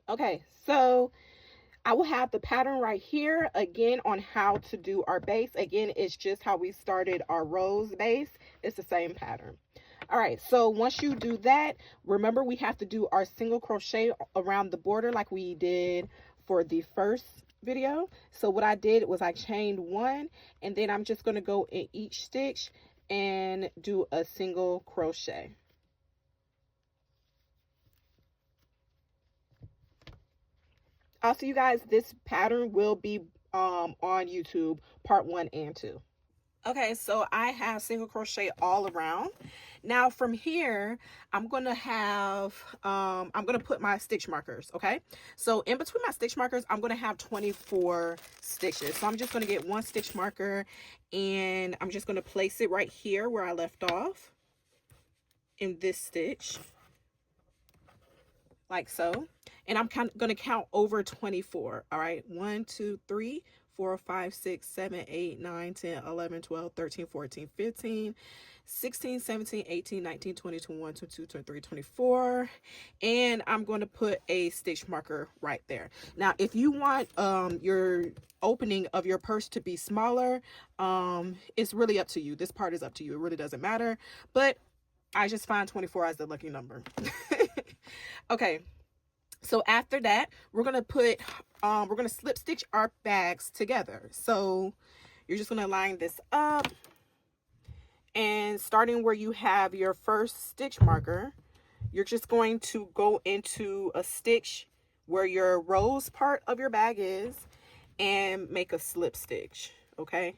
Okay, so I will have the pattern right here again on how to do our base. Again, it's just how we started our rose base. It's the same pattern. All right, so once you do that, remember we have to do our single crochet around the border like we did for the first video. So what I did was I chained one, and then I'm just going to go in each stitch and do a single crochet. Also, you guys, this pattern will be on YouTube, part 1 and 2. Okay, so I have single crochet all around. Now from here, I'm gonna put my stitch markers. Okay, so in between my stitch markers, I'm gonna have 24 stitches. So I'm just gonna get one stitch marker, and I'm just gonna place it right here where I left off in this stitch, like so. And I'm going to count over 24. All right, 1 2 3 4 5 6 7 8 9 10 11 12 13 14 15 16 17 18 19 20 21 22 23 24, and I'm going to put a stitch marker right there. Now if you want your opening of your purse to be smaller, it's really up to you. This part is up to you. It really doesn't matter, but I just find 24 as the lucky number. Okay, so after that, we're gonna slip stitch our bags together. So you're just gonna line this up, and starting where you have your first stitch marker, you're just going to go into a stitch where your rose part of your bag is and make a slip stitch. Okay,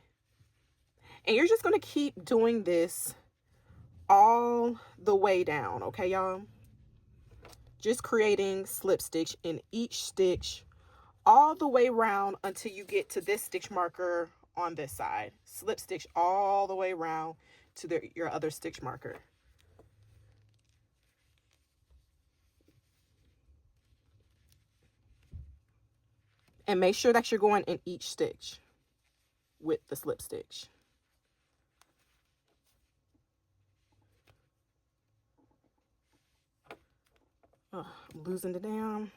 and you're just gonna keep doing this all the way down. Okay, y'all, just creating slip stitch in each stitch all the way around until you get to this stitch marker on this side. Slip stitch all the way around to your other stitch marker. And make sure that you're going in each stitch with the slip stitch. Oh, I'm losing the damn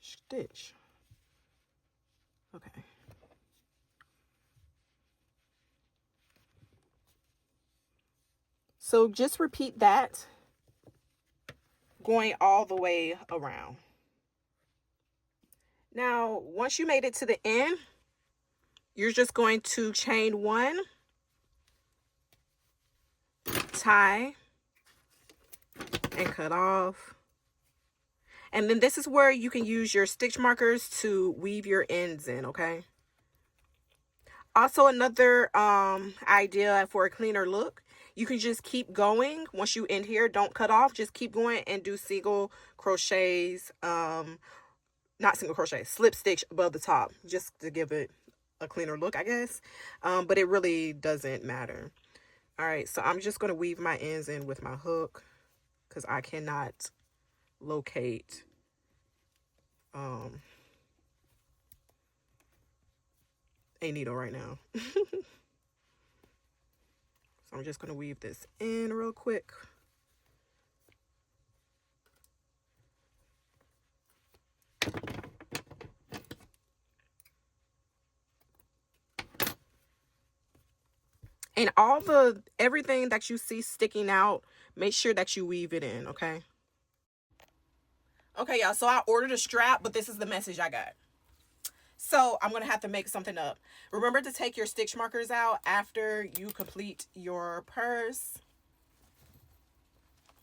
stitch. Okay. So just repeat that, going all the way around. Now, once you made it to the end, you're just going to chain one, tie, and cut off. And then this is where you can use your stitch markers to weave your ends in, okay? Also, another idea for a cleaner look, you can just keep going. Once you end here, don't cut off, just keep going and do single crochets, not single crochet, slip stitch above the top, just to give it a cleaner look, I guess. But it really doesn't matter. All right, so I'm just going to weave my ends in with my hook because I cannot locate a needle right now. So I'm just going to weave this in real quick. And everything that you see sticking out, make sure that you weave it in, okay? Okay, y'all, so I ordered a strap, but this is the message I got. So I'm going to have to make something up. Remember to take your stitch markers out after you complete your purse.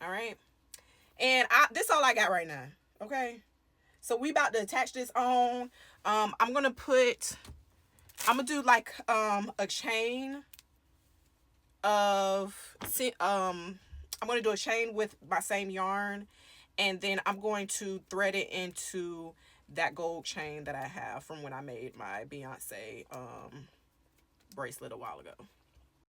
All right. And this is all I got right now. Okay. So we about to attach this on. I'm going to do like a chain of, I'm going to do a chain with my same yarn. And then I'm going to thread it into that gold chain that I have from when I made my Beyonce bracelet a while ago.